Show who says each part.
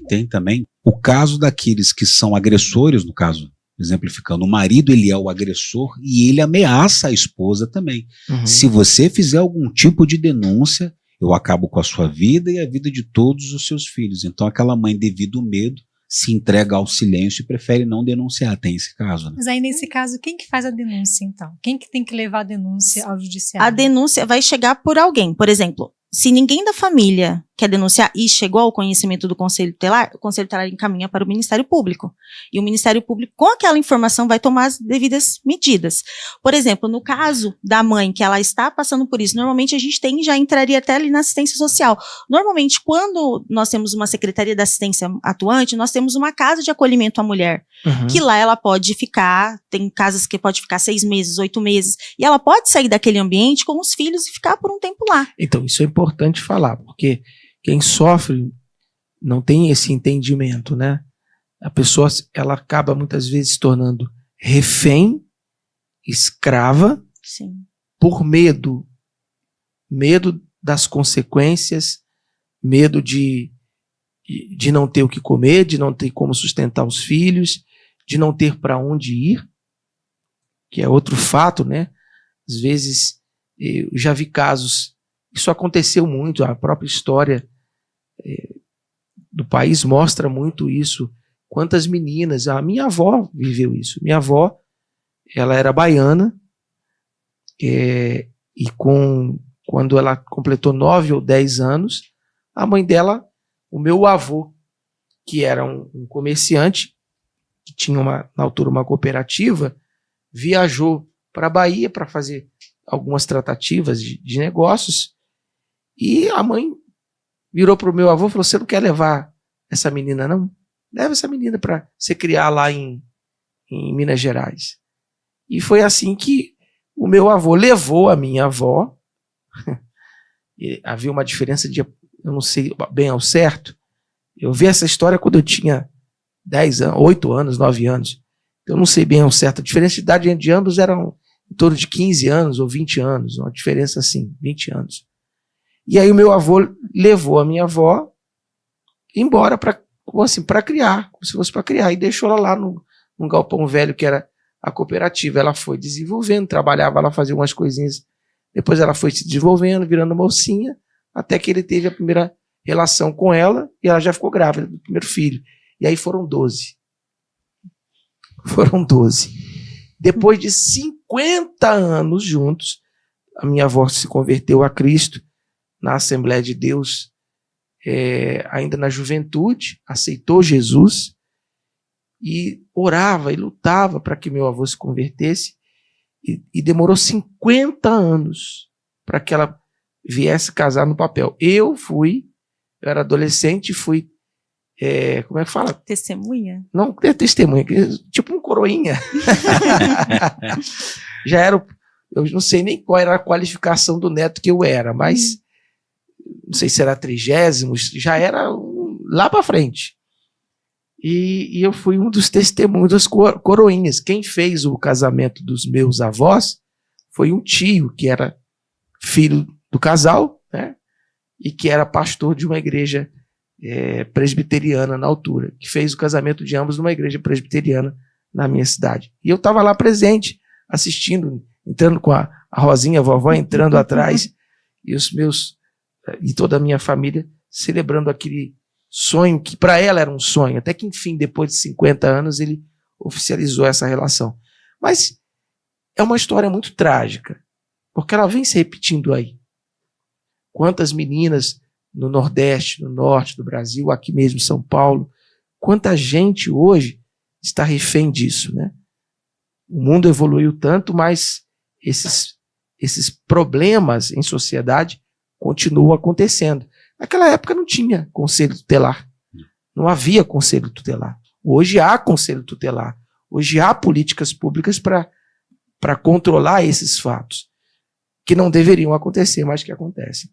Speaker 1: tem também o caso daqueles que são agressores, no caso, exemplificando, o marido ele é o agressor e ele ameaça a esposa também. Se você fizer algum tipo de denúncia, eu acabo com a sua vida e a vida de todos os seus filhos. Então aquela mãe, devido ao medo, se entrega ao silêncio e prefere não denunciar. Tem esse caso, né?
Speaker 2: Mas aí nesse caso, quem que faz a denúncia então? Quem que tem que levar a denúncia ao judiciário?
Speaker 3: A denúncia vai chegar por alguém. Por exemplo, se ninguém da família quer denunciar e chegou ao conhecimento do Conselho Tutelar, o Conselho Tutelar encaminha para o Ministério Público. E o Ministério Público, com aquela informação, vai tomar as devidas medidas. Por exemplo, no caso da mãe, que ela está passando por isso, normalmente a gente já entraria até ali na assistência social. Normalmente, quando nós temos uma Secretaria da Assistência atuante, nós temos uma casa de acolhimento à mulher, que lá ela pode ficar, tem casas que pode ficar 6 meses, 8 meses, e ela pode sair daquele ambiente com os filhos e ficar por um tempo lá.
Speaker 4: Então, isso é importante falar, porque quem sofre não tem esse entendimento, né? A pessoa, ela acaba muitas vezes se tornando refém, escrava,
Speaker 3: Sim.
Speaker 4: por medo. Medo das consequências, medo de não ter o que comer, de não ter como sustentar os filhos, de não ter para onde ir, que é outro fato, né? Às vezes, eu já vi casos, isso aconteceu muito, a própria história do país mostra muito isso. Quantas meninas, a minha avó viveu isso. Minha avó, ela era baiana, e quando ela completou 9 ou 10 anos, a mãe dela, o meu avô, que era um comerciante, que tinha na altura uma cooperativa, viajou para a Bahia para fazer algumas tratativas de negócios, e a mãe virou para o meu avô e falou: você não quer levar essa menina, não? Leva essa menina para você criar lá em Minas Gerais. E foi assim que o meu avô levou a minha avó. E havia uma diferença de, eu não sei bem ao certo, eu vi essa história quando eu tinha 10 anos, 8 anos, 9 anos. Eu não sei bem ao certo. A diferença de idade de ambos era em torno de 15 anos ou 20 anos, uma diferença assim, 20 anos. E aí o meu avô levou a minha avó embora para criar, como se fosse para criar, e deixou ela lá num galpão velho que era a cooperativa. Ela foi desenvolvendo, trabalhava lá, fazia umas coisinhas, depois ela foi se desenvolvendo, virando mocinha, até que ele teve a primeira relação com ela e ela já ficou grávida do primeiro filho. E aí foram 12. Foram 12. Depois de 50 anos juntos, a minha avó se converteu a Cristo na Assembleia de Deus, ainda na juventude, aceitou Jesus e orava e lutava para que meu avô se convertesse, e demorou 50 anos para que ela viesse casar no papel. Eu era adolescente, fui, como é que fala?
Speaker 3: Testemunha?
Speaker 4: Não, é testemunha, tipo um coroinha. Já era, eu não sei nem qual era a qualificação do neto que eu era, mas não sei se era 30º, já era lá para frente. E eu fui um dos testemunhos das coroinhas. Quem fez o casamento dos meus avós foi um tio, que era filho do casal, né? E que era pastor de uma igreja presbiteriana na altura, que fez o casamento de ambos numa igreja presbiteriana na minha cidade. E eu estava lá presente, assistindo, entrando com a Rosinha, a vovó entrando atrás, e toda a minha família celebrando aquele sonho que para ela era um sonho, até que enfim, depois de 50 anos, ele oficializou essa relação. Mas é uma história muito trágica, porque ela vem se repetindo aí. Quantas meninas no Nordeste, no Norte do Brasil, aqui mesmo em São Paulo, quanta gente hoje está refém disso, né? O mundo evoluiu tanto, mas esses problemas em sociedade continuam acontecendo. Naquela época não tinha conselho tutelar. Não havia conselho tutelar. Hoje há conselho tutelar. Hoje há políticas públicas para controlar esses fatos, que não deveriam acontecer, mas que acontecem.